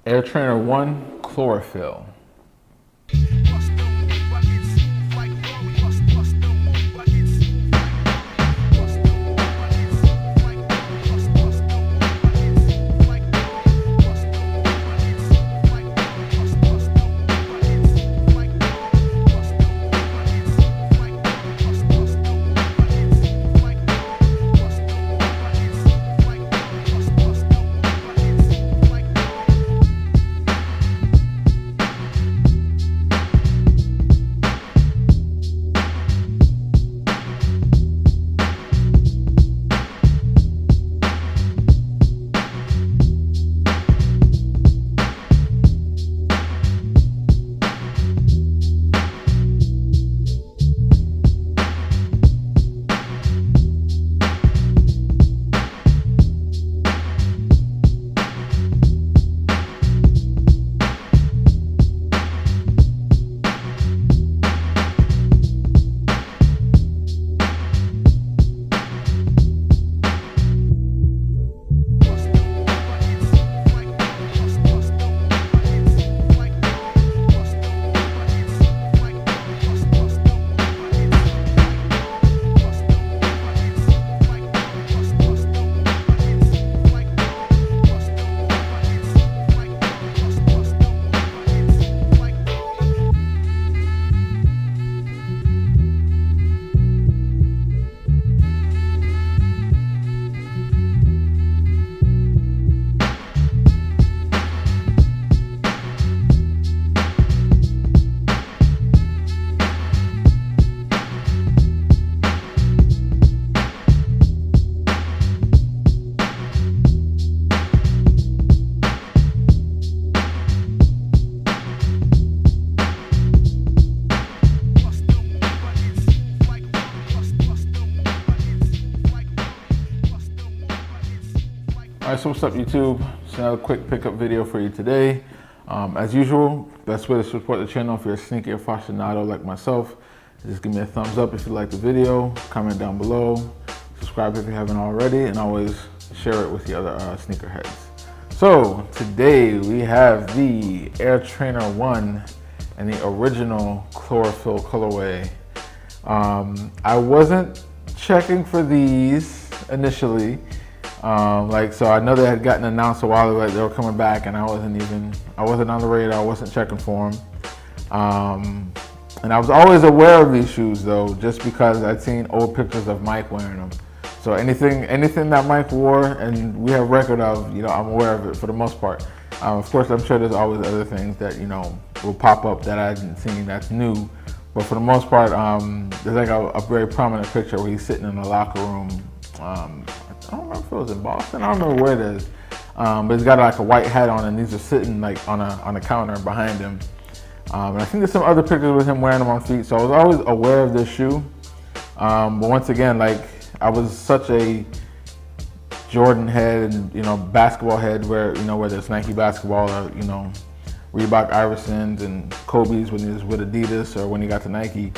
Air Trainer 1 Chlorophyll. Alright, so what's up YouTube? Just another quick pickup video for you today. As usual, best way to support the channel if you're a sneaker aficionado like myself, just give me a thumbs up if you like the video, comment down below, subscribe if you haven't already, and always share it with the other sneakerheads. So today we have the Air Trainer 1 and the original Chlorophyll colorway. I wasn't checking for these initially. So I know they had gotten announced a while ago that they were coming back, and I wasn't on the radar, I wasn't checking for them. And I was always aware of these shoes though, just because I'd seen old pictures of Mike wearing them. So anything that Mike wore and we have record of, I'm aware of it for the most part. Of course, I'm sure there's always other things that, will pop up that I hadn't seen that's new. But for the most part, there's like a very prominent picture where he's sitting in a locker room. I don't remember if it was in Boston. I don't remember where it is. But he's got like a white hat on, and these are sitting like on a counter behind him. And I think there's some other pictures with him wearing them on feet. So I was always aware of this shoe. But once again, like I was such a Jordan head and basketball head, where whether it's Nike basketball or Reebok Iversons and Kobe's when he was with Adidas or when he got to Nike.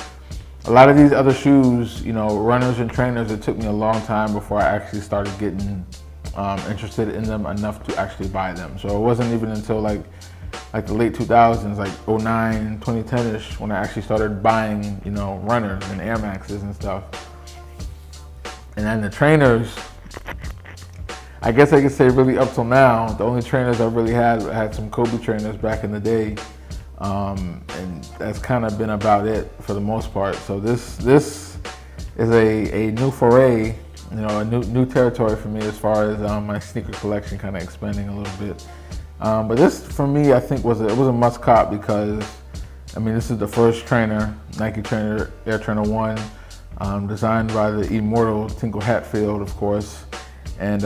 A lot of these other shoes, runners and trainers, it took me a long time before I actually started getting interested in them enough to actually buy them. So it wasn't even until like the late 2000s, like 09, 2010-ish, when I actually started buying, runners and Air Maxes and stuff. And then the trainers, I guess I could say really up till now, the only trainers I really had some Kobe trainers back in the day. And that's kind of been about it for the most part. So this is a new foray, a new territory for me as far as my sneaker collection kind of expanding a little bit. But this for me, I think was a must cop because this is the first trainer, Nike trainer, Air Trainer 1, designed by the immortal Tinkle Hatfield, of course. And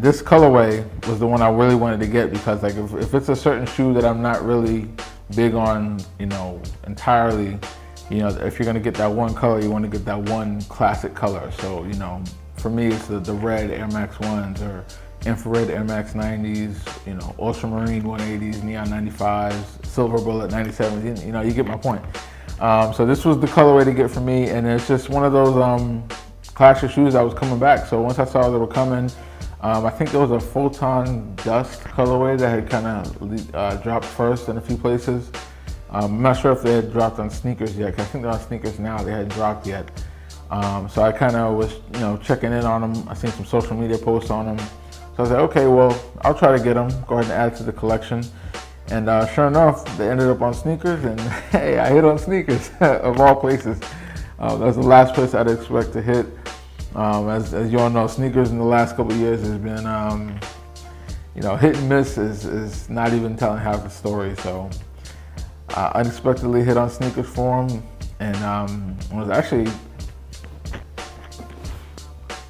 this colorway was the one I really wanted to get because like if it's a certain shoe that I'm not really big on, entirely, if you're gonna get that one color, you want to get that one classic color. So, for me, it's the red Air Max 1s or infrared Air Max 90s, ultramarine 180s, neon 95s, silver bullet 97s. You get my point. So this was the colorway to get for me, and it's just one of those classic shoes that was coming back. So once I saw they were coming, I think there was a Photon Dust colorway that had kind of dropped first in a few places. I'm not sure if they had dropped on sneakers yet, 'cause I think they're on sneakers now. They hadn't dropped yet. So I kind of was, checking in on them. I seen some social media posts on them. So I was like, okay, well, I'll try to get them. Go ahead and add to the collection. And sure enough, they ended up on sneakers, and hey, I hit on sneakers of all places. That was the last place I'd expect to hit. As you all know, sneakers in the last couple of years has been, hit and miss is not even telling half the story. So unexpectedly hit on sneakers for them, and was actually,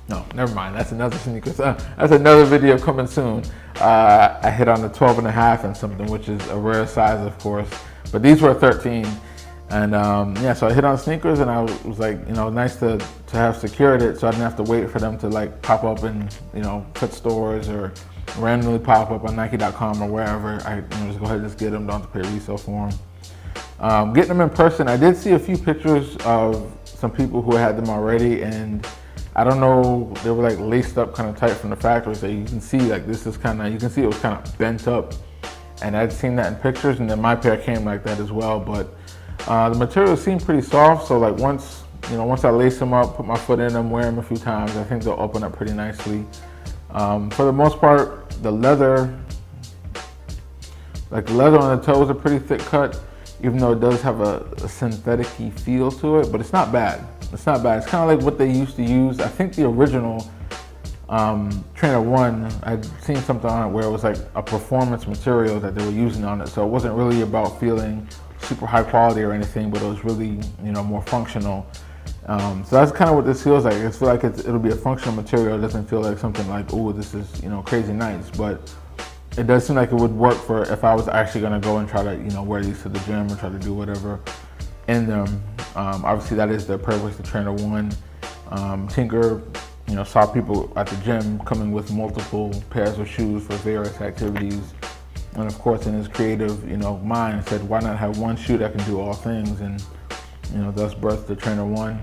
no, never mind. That's another sneakers. That's another video coming soon. I hit on the 12.5 and something, which is a rare size, of course. But these were 13. And so I hit on sneakers, and I was like, nice to have secured it, so I didn't have to wait for them to like pop up in, pit stores or randomly pop up on Nike.com or wherever. I just go ahead and just get them, don't have to pay resale for them. Getting them in person, I did see a few pictures of some people who had them already, and I don't know, they were like laced up kind of tight from the factory, so you can see like this is kind of, you can see it was kind of bent up, and I'd seen that in pictures, and then my pair came like that as well. But the material seemed pretty soft, so like once I lace them up, put my foot in them, wear them a few times, I think they'll open up pretty nicely. For the most part, the leather on the toes are pretty thick cut, even though it does have a synthetic-y feel to it, but it's not bad. It's not bad. It's kind of like what they used to use. I think the original Trainer 1, I'd seen something on it where it was like a performance material that they were using on it, so it wasn't really about feeling super high quality or anything, but it was really, more functional. So that's kind of what this feels like. I feel like it'll be a functional material. It doesn't feel like something like, oh, this is, crazy nice, but it does seem like it would work for if I was actually going to go and try to, wear these to the gym or try to do whatever in them. Obviously that is the purpose of Trainer 1. Tinker, saw people at the gym coming with multiple pairs of shoes for various activities. And of course, in his creative, mind, said, why not have one shoe that can do all things? And, thus birthed the Trainer 1.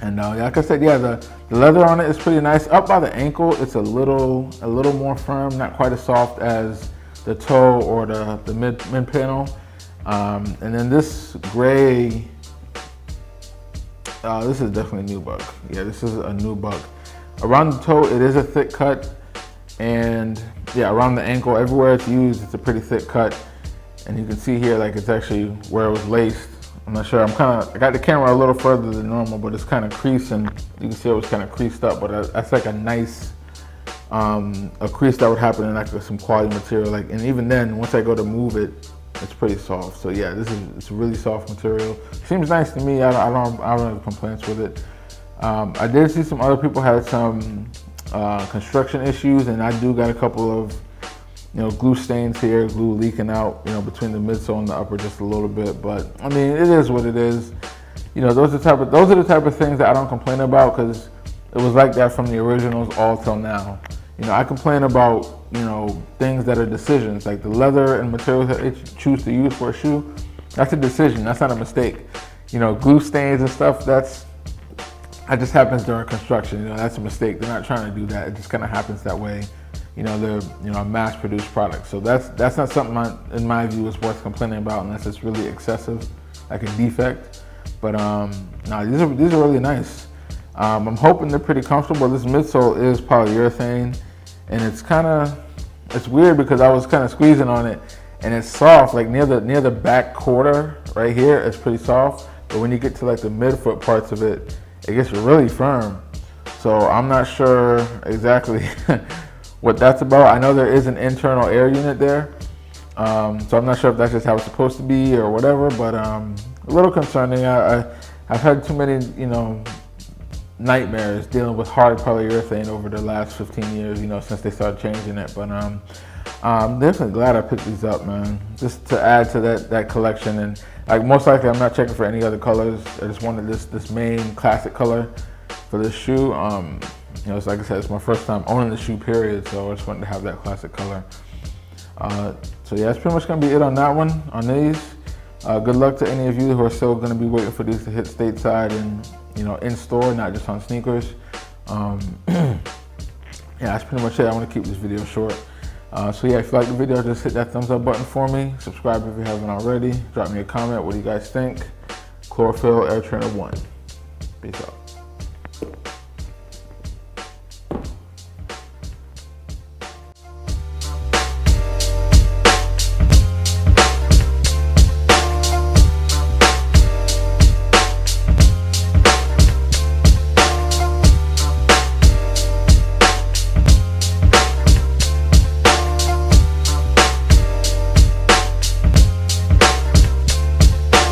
And like I said, yeah, the leather on it is pretty nice. Up by the ankle, it's a little more firm, not quite as soft as the toe or the mid panel. And then this gray, this is definitely a nubuck. Yeah, this is a nubuck. Around the toe, it is a thick cut. And yeah, around the ankle, everywhere it's used, it's a pretty thick cut. And you can see here, like it's actually where it was laced. I'm not sure, I got the camera a little further than normal, but it's kind of creased, and you can see it was kind of creased up, but that's like a nice, a crease that would happen in like some quality material. And even then, once I go to move it, it's pretty soft. So yeah, it's a really soft material. Seems nice to me. I don't have complaints with it. I did see some other people had some construction issues, and I do got a couple of glue stains here, glue leaking out, between the midsole and the upper just a little bit. But I mean, it is what it is. Those are the type of things that I don't complain about, because it was like that from the originals all till now. I complain about things that are decisions, like the leather and materials that they choose to use for a shoe. That's a decision. That's not a mistake. Glue stains and stuff, that just happens during construction. That's a mistake. They're not trying to do that. It just kind of happens that way. They're a mass-produced product. So that's not something in my view is worth complaining about unless it's really excessive, like a defect. But no, these are really nice. I'm hoping they're pretty comfortable. This midsole is polyurethane, and it's weird because I was kind of squeezing on it, and it's soft. Like near the back quarter right here, it's pretty soft. But when you get to like the midfoot parts of it, it gets really firm. So I'm not sure exactly what that's about. I know there is an internal air unit there, so I'm not sure if that's just how it's supposed to be or whatever. But a little concerning. I've had too many nightmares dealing with hard polyurethane over the last 15 years, since they started changing it. But I'm definitely glad I picked these up, man, just to add to that collection. And like most likely, I'm not checking for any other colors. I just wanted this main classic color for this shoe. It's like I said, it's my first time owning the shoe, period. So I just wanted to have that classic color. So yeah, that's pretty much gonna be it on that one, on these. Good luck to any of you who are still gonna be waiting for these to hit stateside and in store, not just on sneakers. yeah, that's pretty much it. I want to keep this video short. So yeah, if you like the video, just hit that thumbs up button for me. Subscribe if you haven't already. Drop me a comment. What do you guys think? Chlorophyll Air Trainer 1. Peace out.